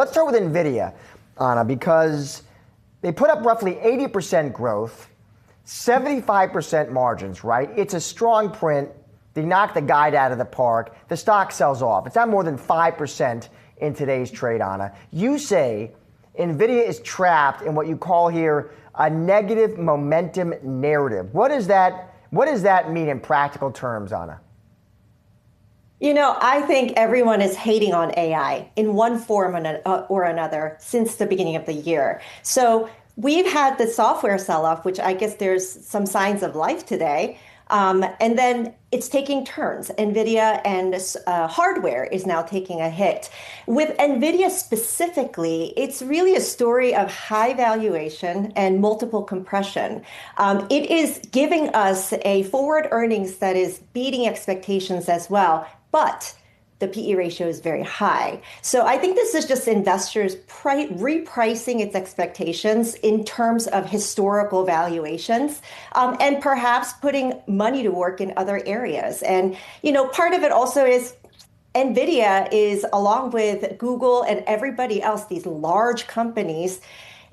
Let's start with Nvidia, Anna, because they put up roughly 80% growth, 75% margins, right? It's a strong print. They knock the guide out of the park. The stock sells off. It's down more than 5% in today's trade, Anna. You say Nvidia is trapped in what you call here a negative momentum narrative. What does that mean in practical terms, Anna? I think everyone is hating on AI in one form or another since the beginning of the year. So we've had the software sell-off, which I guess there's some signs of life today. And then it's taking turns. Nvidia and hardware is now taking a hit. With Nvidia specifically, it's really a story of high valuation and multiple compression. It is giving us a forward earnings that is beating expectations as well, but the PE ratio is very high. So I think this is just investors repricing its expectations in terms of historical valuations, and perhaps putting money to work in other areas. And, part of it also is Nvidia is, along with Google and everybody else, these large companies,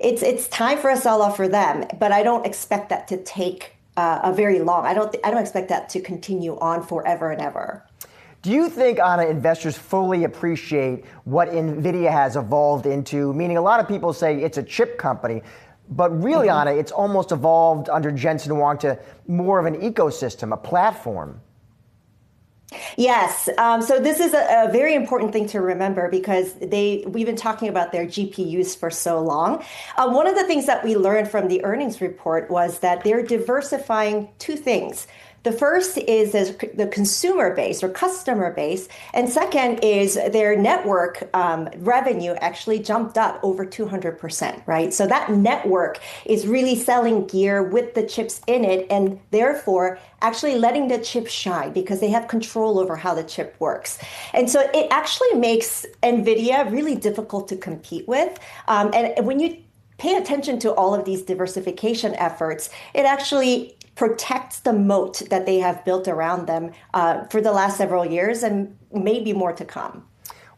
it's time for a sell-off for them. But I don't expect that to take a very long. I don't expect that to continue on forever and ever. Do you think, Anna, investors fully appreciate what Nvidia has evolved into? Meaning a lot of people say it's a chip company, but really, Anna, it's almost evolved under Jensen Huang to more of an ecosystem, a platform. Yes. So this is a very important thing to remember because we've been talking about their GPUs for so long. One of the things that we learned from the earnings report was that they're diversifying two things. The first is the consumer base or customer base. And second is their network revenue actually jumped up over 200%, right? So that network is really selling gear with the chips in it and therefore actually letting the chip shine because they have control over how the chip works. And so it actually makes Nvidia really difficult to compete with. And when you pay attention to all of these diversification efforts, it actually protects the moat that they have built around them for the last several years and maybe more to come.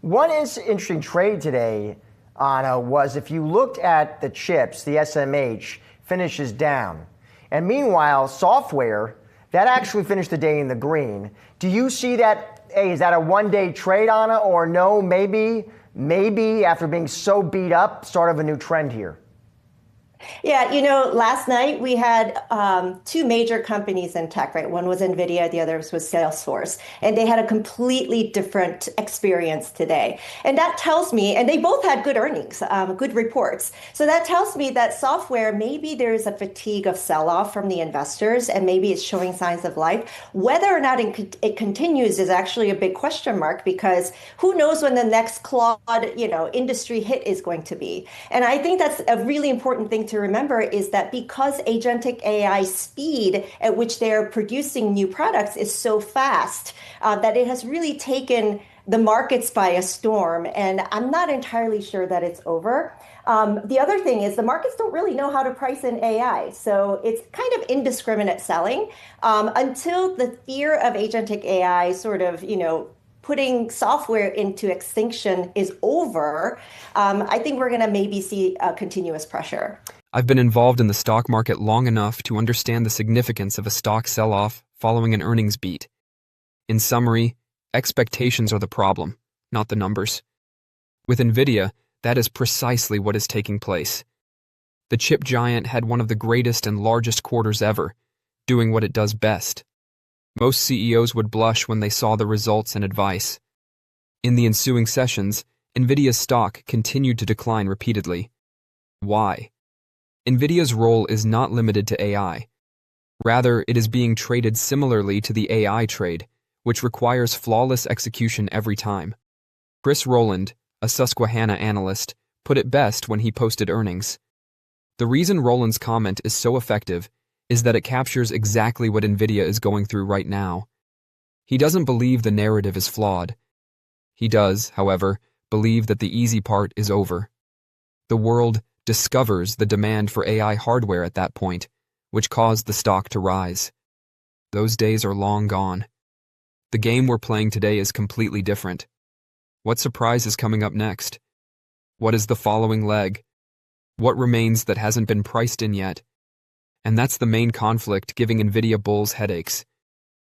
One interesting trade today, Anna, was if you looked at the chips, the SMH finishes down. And meanwhile, software, that actually finished the day in the green. Do you see that, is that a one-day trade, Anna, or no, maybe after being so beat up, start of a new trend here? Yeah, last night we had two major companies in tech, right? One was Nvidia, the other was Salesforce, and they had a completely different experience today. And that tells me, and they both had good earnings, good reports. So that tells me that software, maybe there's a fatigue of sell-off from the investors, and maybe it's showing signs of life. Whether or not it continues is actually a big question mark because who knows when the next Claude, industry hit is going to be. And I think that's a really important thing to remember is that because agentic AI speed at which they're producing new products is so fast, that it has really taken the markets by a storm. And I'm not entirely sure that it's over. The other thing is the markets don't really know how to price in AI. So it's kind of indiscriminate selling until the fear of agentic AI sort of, putting software into extinction is over. I think we're going to maybe see a continuous pressure. I've been involved in the stock market long enough to understand the significance of a stock sell-off following an earnings beat. In summary, expectations are the problem, not the numbers. With Nvidia, that is precisely what is taking place. The chip giant had one of the greatest and largest quarters ever, doing what it does best. Most CEOs would blush when they saw the results and advice. In the ensuing sessions, Nvidia's stock continued to decline repeatedly. Why? Nvidia's role is not limited to AI. Rather, it is being traded similarly to the AI trade, which requires flawless execution every time. Chris Rowland, a Susquehanna analyst, put it best when he posted earnings. The reason Rowland's comment is so effective is that it captures exactly what Nvidia is going through right now. He doesn't believe the narrative is flawed. He does, however, believe that the easy part is over. The world discovers the demand for AI hardware at that point, which caused the stock to rise. Those days are long gone. The game we're playing today is completely different. What surprise is coming up next? What is the following leg? What remains that hasn't been priced in yet? And that's the main conflict giving Nvidia bulls headaches.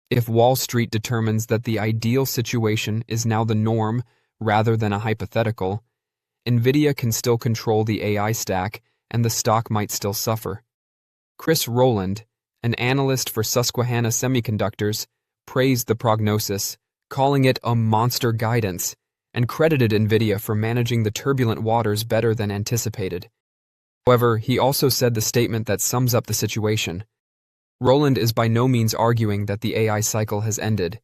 If Wall Street determines that the ideal situation is now the norm rather than a hypothetical, Nvidia can still control the AI stack and the stock might still suffer. Chris Rowland, an analyst for Susquehanna Semiconductors, praised the prognosis, calling it a monster guidance, and credited Nvidia for managing the turbulent waters better than anticipated. However, he also said the statement that sums up the situation. Rowland is by no means arguing that the AI cycle has ended.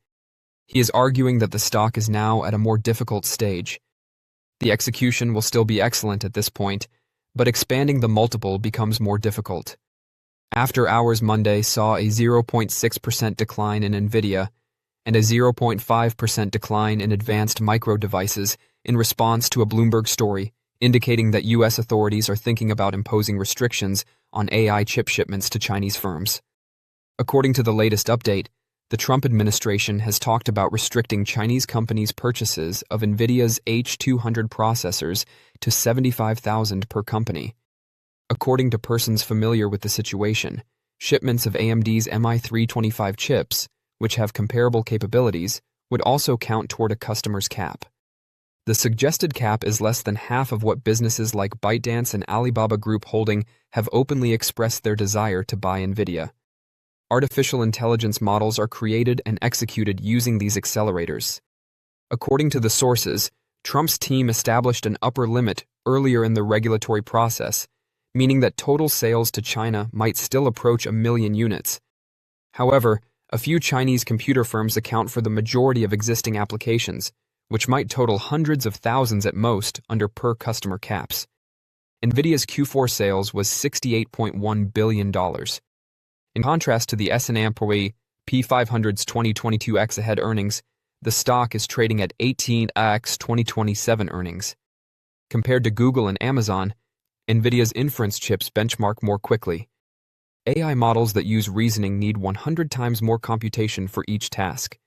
He is arguing that the stock is now at a more difficult stage. The execution will still be excellent at this point, but expanding the multiple becomes more difficult. After hours Monday saw a 0.6% decline in Nvidia and a 0.5% decline in advanced micro devices in response to a Bloomberg story indicating that U.S. authorities are thinking about imposing restrictions on AI chip shipments to Chinese firms. According to the latest update, the Trump administration has talked about restricting Chinese companies' purchases of Nvidia's H200 processors to 75,000 per company. According to persons familiar with the situation, shipments of AMD's MI325 chips, which have comparable capabilities, would also count toward a customer's cap. The suggested cap is less than half of what businesses like ByteDance and Alibaba Group Holding have openly expressed their desire to buy Nvidia. Artificial intelligence models are created and executed using these accelerators. According to the sources, Trump's team established an upper limit earlier in the regulatory process, meaning that total sales to China might still approach 1 million units. However, a few Chinese computer firms account for the majority of existing applications, which might total hundreds of thousands at most under per-customer caps. Nvidia's Q4 sales was $68.1 billion. In contrast to the S&P 500's 2022 X-ahead earnings, the stock is trading at 18x 2027 earnings. Compared to Google and Amazon, Nvidia's inference chips benchmark more quickly. AI models that use reasoning need 100 times more computation for each task.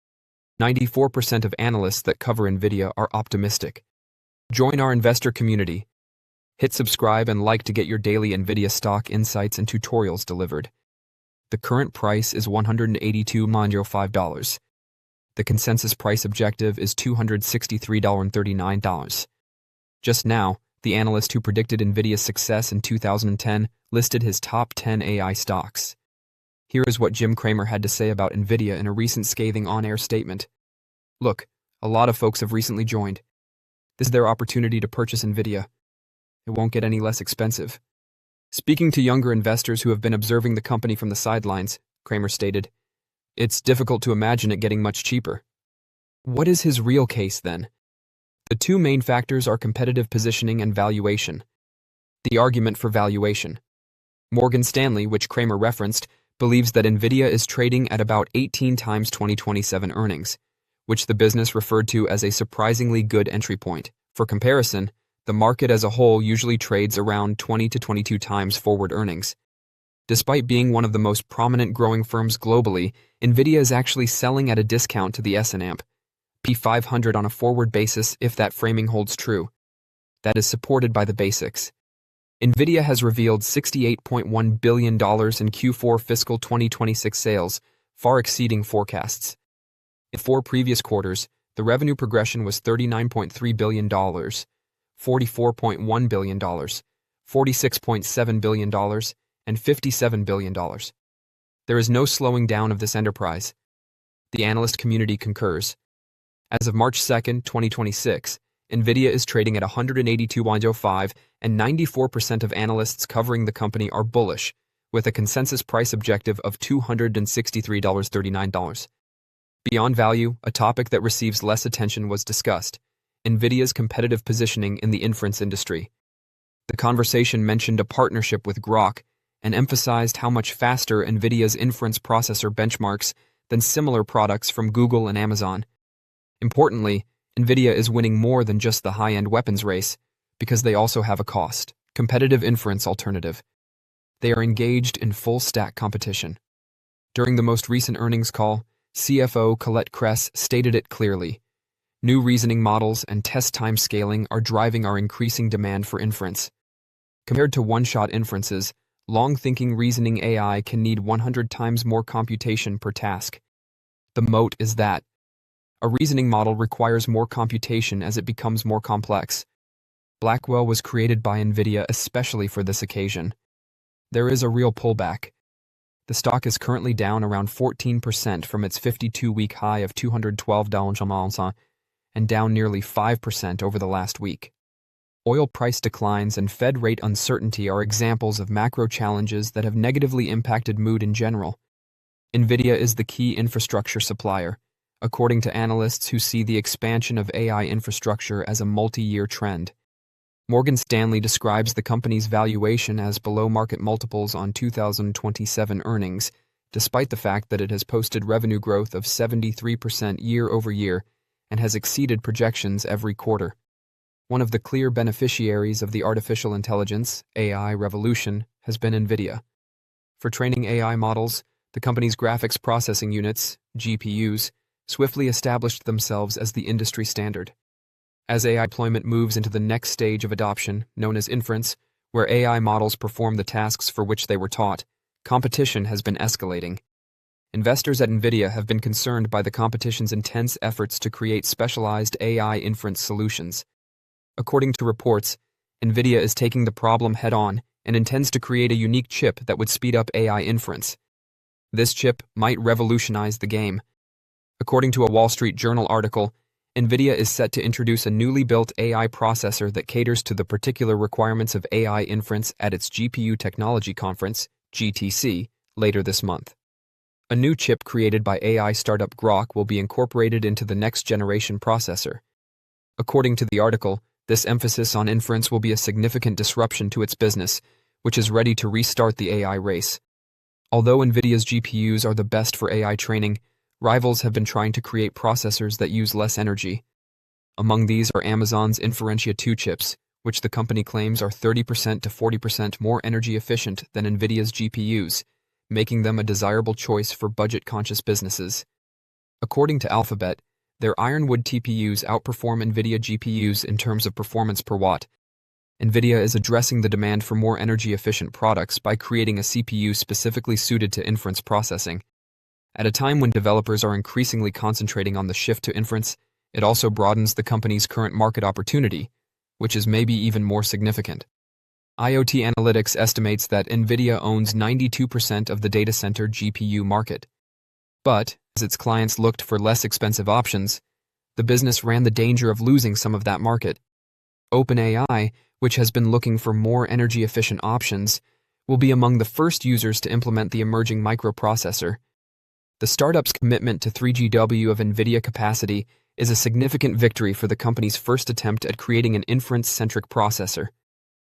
94% of analysts that cover Nvidia are optimistic. Join our investor community. Hit subscribe and like to get your daily Nvidia stock insights and tutorials delivered. The current price is $182.05. The consensus price objective is $263.39. Just now, the analyst who predicted Nvidia's success in 2010 listed his top 10 AI stocks. Here is what Jim Cramer had to say about Nvidia in a recent scathing on-air statement. Look, a lot of folks have recently joined. This is their opportunity to purchase Nvidia. It won't get any less expensive. Speaking to younger investors who have been observing the company from the sidelines, Cramer stated, "It's difficult to imagine it getting much cheaper." What is his real case, then? The two main factors are competitive positioning and valuation. The argument for valuation. Morgan Stanley, which Cramer referenced, believes that Nvidia is trading at about 18 times 2027 earnings, which the business referred to as a surprisingly good entry point. For comparison, the market as a whole usually trades around 20 to 22 times forward earnings. Despite being one of the most prominent growing firms globally, Nvidia is actually selling at a discount to the S&P 500 on a forward basis if that framing holds true. That is supported by the basics. Nvidia has revealed $68.1 billion in Q4 fiscal 2026 sales, far exceeding forecasts. In 4 previous quarters, the revenue progression was $39.3 billion, $44.1 billion, $46.7 billion, and $57 billion. There is no slowing down of this enterprise. The analyst community concurs. As of March 2, 2026, Nvidia is trading at $182.05, and 94% of analysts covering the company are bullish, with a consensus price objective of $263.39. Beyond value, a topic that receives less attention was discussed: Nvidia's competitive positioning in the inference industry. The conversation mentioned a partnership with Grok and emphasized how much faster Nvidia's inference processor benchmarks than similar products from Google and Amazon. Importantly, Nvidia is winning more than just the high-end weapons race, because they also have a cost-competitive inference alternative. They are engaged in full-stack competition. During the most recent earnings call, CFO Colette Kress stated it clearly: New reasoning models and test time scaling are driving our increasing demand for inference. Compared to one-shot inferences, long-thinking reasoning AI can need 100 times more computation per task. The moat is that a reasoning model requires more computation as it becomes more complex. Blackwell was created by Nvidia especially for this occasion. There is a real pullback. The stock is currently down around 14% from its 52-week high of $212 and down nearly 5% over the last week. Oil price declines and Fed rate uncertainty are examples of macro challenges that have negatively impacted mood in general. Nvidia is the key infrastructure supplier, according to analysts who see the expansion of AI infrastructure as a multi-year trend. Morgan Stanley describes the company's valuation as below market multiples on 2027 earnings, despite the fact that it has posted revenue growth of 73% year over year and has exceeded projections every quarter. One of the clear beneficiaries of the artificial intelligence, AI revolution, has been Nvidia. For training AI models, the company's graphics processing units, GPUs, swiftly established themselves as the industry standard. As AI deployment moves into the next stage of adoption, known as inference, where AI models perform the tasks for which they were taught, competition has been escalating. Investors at Nvidia have been concerned by the competition's intense efforts to create specialized AI inference solutions. According to reports, Nvidia is taking the problem head-on and intends to create a unique chip that would speed up AI inference. This chip might revolutionize the game. According to a Wall Street Journal article, Nvidia is set to introduce a newly built AI processor that caters to the particular requirements of AI inference at its GPU Technology Conference, GTC, later this month. A new chip created by AI startup Grok will be incorporated into the next-generation processor. According to the article, this emphasis on inference will be a significant disruption to its business, which is ready to restart the AI race. Although Nvidia's GPUs are the best for AI training, rivals have been trying to create processors that use less energy. Among these are Amazon's Inferentia 2 chips, which the company claims are 30% to 40% more energy efficient than Nvidia's GPUs, making them a desirable choice for budget-conscious businesses. According to Alphabet, their Ironwood TPUs outperform Nvidia GPUs in terms of performance per watt. Nvidia is addressing the demand for more energy-efficient products by creating a CPU specifically suited to inference processing. At a time when developers are increasingly concentrating on the shift to inference, it also broadens the company's current market opportunity, which is maybe even more significant. IoT Analytics estimates that Nvidia owns 92% of the data center GPU market. But, as its clients looked for less expensive options, the business ran the danger of losing some of that market. OpenAI, which has been looking for more energy-efficient options, will be among the first users to implement the emerging microprocessor. The startup's commitment to 3GW of Nvidia capacity is a significant victory for the company's first attempt at creating an inference-centric processor.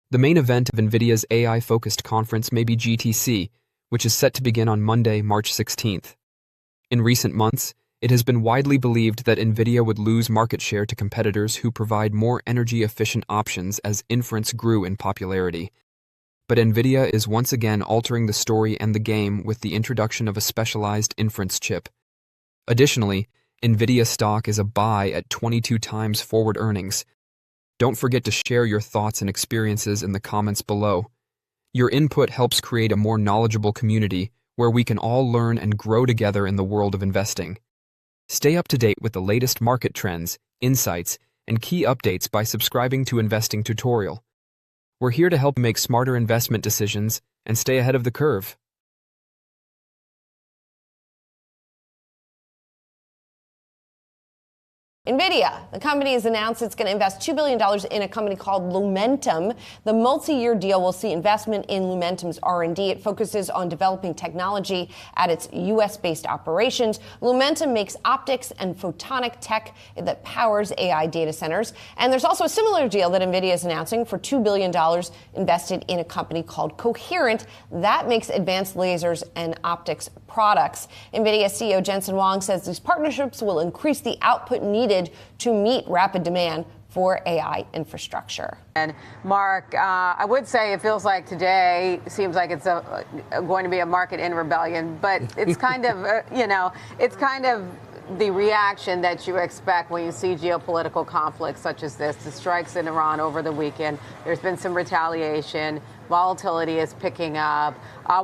The main event of Nvidia's AI-focused conference may be GTC, which is set to begin on Monday, March 16th. In recent months, it has been widely believed that Nvidia would lose market share to competitors who provide more energy-efficient options as inference grew in popularity. But Nvidia is once again altering the story and the game with the introduction of a specialized inference chip. Additionally, Nvidia stock is a buy at 22 times forward earnings. Don't forget to share your thoughts and experiences in the comments below. Your input helps create a more knowledgeable community where we can all learn and grow together in the world of investing. Stay up to date with the latest market trends, insights, and key updates by subscribing to Investing Tutorial. We're here to help you make smarter investment decisions and stay ahead of the curve. Nvidia, the company has announced it's going to invest $2 billion in a company called Lumentum. The multi-year deal will see investment in Lumentum's R&D. It focuses on developing technology at its U.S.-based operations. Lumentum makes optics and photonic tech that powers AI data centers. And there's also a similar deal that Nvidia is announcing for $2 billion invested in a company called Coherent that makes advanced lasers and optics products. Nvidia CEO Jensen Huang says these partnerships will increase the output needed to meet rapid demand for AI infrastructure. And Mark, I would say it feels like today seems like it's going to be a market in rebellion, but it's kind of, it's kind of the reaction that you expect when you see geopolitical conflicts such as this, the strikes in Iran over the weekend. There's been some retaliation. Volatility is picking up.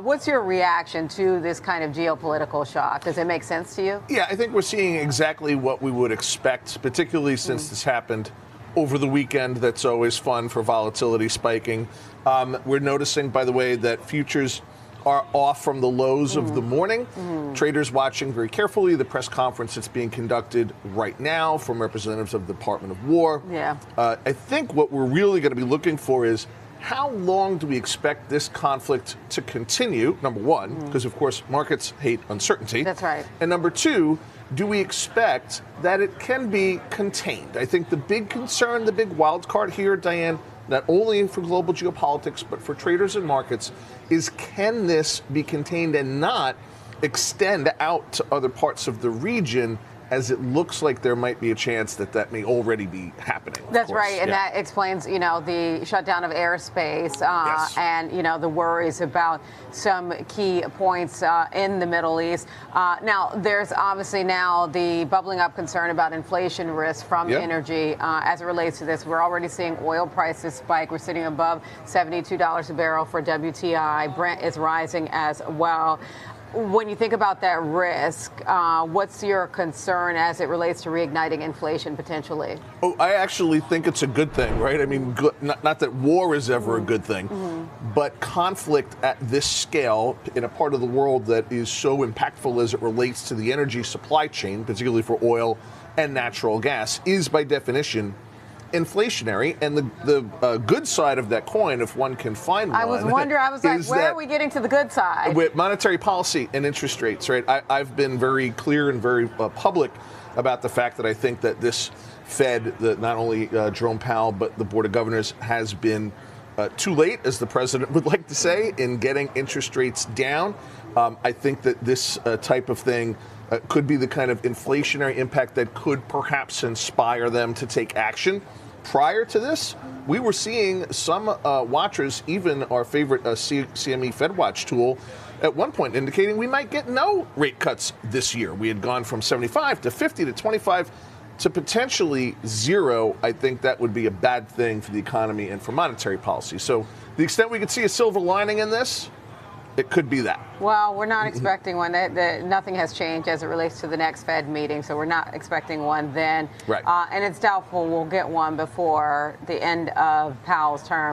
What's your reaction to this kind of geopolitical shock? Does it make sense to you? Yeah, I think we're seeing exactly what we would expect, particularly since this happened over the weekend. That's always fun for volatility spiking. We're noticing, by the way, that futures are off from the lows of the morning. Traders watching very carefully the press conference that's being conducted right now from representatives of the Department of War. Yeah. I think what we're really going to be looking for is how long do we expect this conflict to continue, number one, because, of course, markets hate uncertainty. That's right. And number two, do we expect that it can be contained? I think the big concern, the big wild card here, Diane, not only for global geopolitics, but for traders and markets, is can this be contained and not extend out to other parts of the region, as it looks like there might be a chance that that may already be happening. That's right, and that explains, the shutdown of airspace Yes. and, the worries about some key points in the Middle East. Now, there's obviously now the bubbling up concern about inflation risk from energy as it relates to this. We're already seeing oil prices spike. We're sitting above $72 a barrel for WTI. Brent is rising as well. When you think about that risk, what's your concern as it relates to reigniting inflation potentially? Oh, I actually think it's a good thing, right? I mean, not that war is ever a good thing, but conflict at this scale in a part of the world that is so impactful as it relates to the energy supply chain, particularly for oil and natural gas, is by definition inflationary. And the good side of that coin, if one can find one, I was like, where are we getting to the good side? With monetary policy and interest rates, right? I've been very clear and very public about the fact that I think that this Fed, not only Jerome Powell, but the Board of Governors, has been too late, as the president would like to say, in getting interest rates down. I think that this type of thing could be the kind of inflationary impact that could perhaps inspire them to take action. Prior to this, we were seeing some watchers, even our favorite CME FedWatch tool, at one point indicating we might get no rate cuts this year. We had gone from 75 to 50 to 25 to potentially zero. I think that would be a bad thing for the economy and for monetary policy. So the extent we could see a silver lining in this, it could be that. Well, we're not expecting one. Nothing has changed as it relates to the next Fed meeting, so we're not expecting one then. Right. And it's doubtful we'll get one before the end of Powell's term.